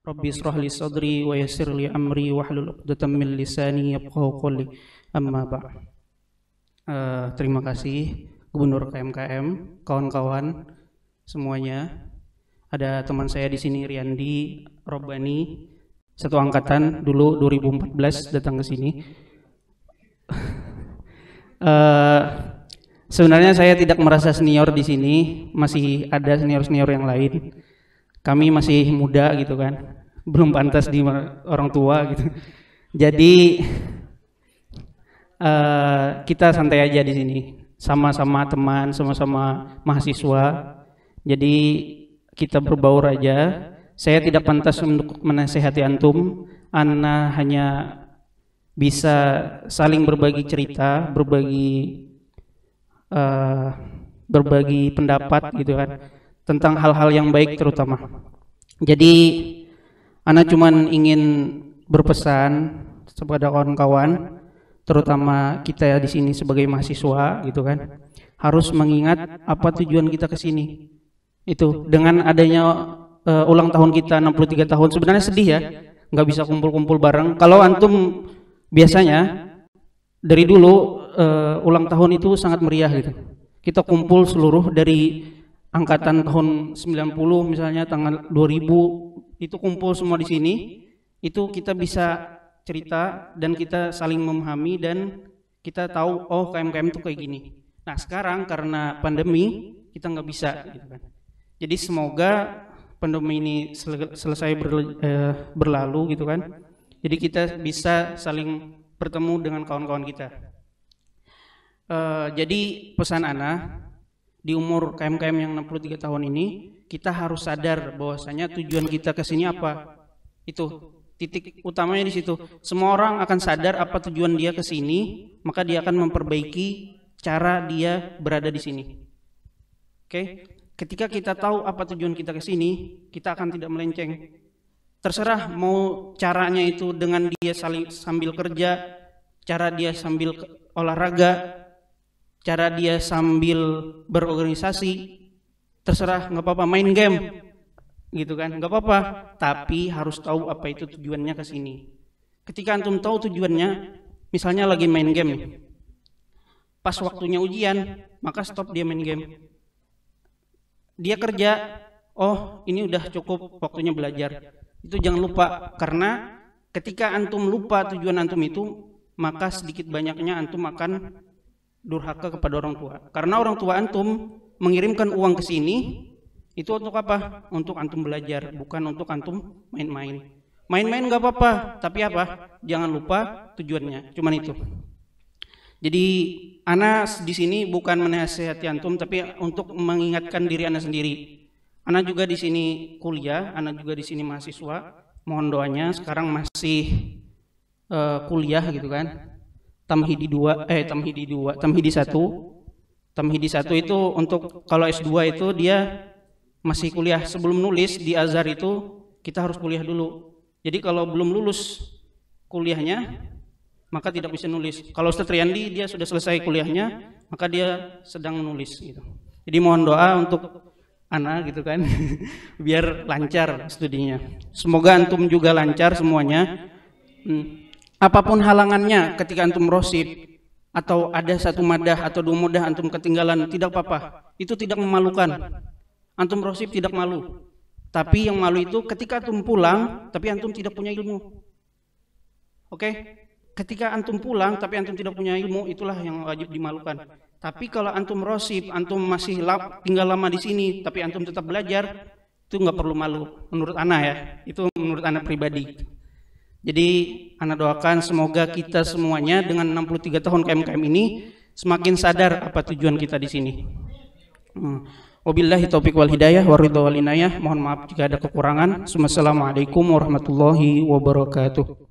Rabbi israh li sadri wa yassir li amri wahlul 'uqdatam min lisani yafqahu qawli. Amma ba'd. Terima kasih Gubernur KMKM, kawan-kawan semuanya. Ada teman saya di sini Riyandi Robbani, satu angkatan dulu 2014 datang ke sini. Sebenarnya saya tidak merasa senior di sini, masih ada senior-senior yang lain. Kami masih muda gitu kan, belum pantas di orang tua gitu. Jadi kita santai aja di sini, sama-sama teman, sama-sama mahasiswa. Jadi kita berbaur aja. Saya tidak pantas untuk menasehati antum. Ana hanya bisa saling berbagi cerita, berbagi pendapat gitu kan, tentang hal-hal yang baik terutama. Jadi ana cuman ingin berpesan kepada kawan-kawan, terutama kita di sini sebagai mahasiswa gitu kan, harus mengingat apa tujuan kita ke sini. Itu dengan adanya ulang tahun kita 63 tahun, sebenarnya sedih ya, nggak bisa kumpul-kumpul bareng. Kalau antum biasanya dari dulu ulang tahun itu sangat meriah gitu. Kita kumpul seluruh dari angkatan tahun 90 misalnya, tanggal 2000 itu kumpul semua di sini. Itu kita bisa cerita dan kita saling memahami dan kita tahu oh KMKM itu kayak gini. Nah sekarang karena pandemi kita nggak bisa gitu kan. Jadi semoga pandemi ini selesai berlalu gitu kan. Jadi kita bisa saling bertemu dengan kawan-kawan kita. Jadi pesan ana di umur KMKM yang 63 tahun ini, kita harus sadar bahwasanya tujuan kita ke sini apa. Itu titik utamanya di situ. Semua orang akan sadar apa tujuan dia ke sini, maka dia akan memperbaiki cara dia berada di sini. Oke? Ketika kita tahu apa tujuan kita ke sini, kita akan tidak melenceng. Terserah mau caranya itu dengan dia sambil kerja, cara dia sambil olahraga, cara dia sambil berorganisasi, terserah, nggak apa-apa, main game gitu kan, nggak apa-apa, tapi harus tahu apa itu tujuannya ke sini. Ketika antum tahu tujuannya, misalnya lagi main game, pas waktunya ujian, maka stop dia main game. Dia kerja, oh ini udah cukup waktunya belajar. Itu jangan lupa, karena ketika antum lupa tujuan antum itu, maka sedikit banyaknya antum akan durhaka kepada orang tua. Karena orang tua antum mengirimkan uang ke sini itu untuk apa? Untuk antum belajar, bukan untuk antum main-main. Main-main nggak apa-apa, tapi apa? Jangan lupa tujuannya. Cuman itu. Jadi ana di sini bukan menasihati antum, tapi untuk mengingatkan diri ana sendiri. Ana juga di sini kuliah, ana juga di sini mahasiswa. Mohon doanya, sekarang masih kuliah gitu kan. Tamhidi 1. Tamhidi 1 itu untuk kalau S2 itu dia masih kuliah. Sebelum nulis di Azhar itu kita harus kuliah dulu. Jadi kalau belum lulus kuliahnya maka tidak bisa nulis. Kalau Ustaz Riyandi dia sudah selesai kuliahnya, maka dia sedang menulis gitu. Jadi mohon doa untuk ana gitu kan biar lancar studinya. Semoga antum juga lancar semuanya. Apapun halangannya ketika antum rosib atau ada satu madah atau dua madah antum ketinggalan, tidak apa-apa. Itu tidak memalukan. Antum rosib tidak malu. Tapi yang malu itu ketika antum pulang tapi antum tidak punya ilmu. Oke? Ketika antum pulang tapi antum tidak punya ilmu, itulah yang wajib dimalukan. Tapi kalau antum rosib, antum masih tinggal lama di sini tapi antum tetap belajar, itu nggak perlu malu menurut ana ya. Itu menurut ana pribadi. Jadi ana doakan semoga kita semuanya dengan 63 tahun KMKM ini semakin sadar apa tujuan kita di sini. Wabillahi taufiq wal hidayah waridho wal inayah. Mohon maaf jika ada kekurangan. Assalamualaikum warahmatullahi wabarakatuh.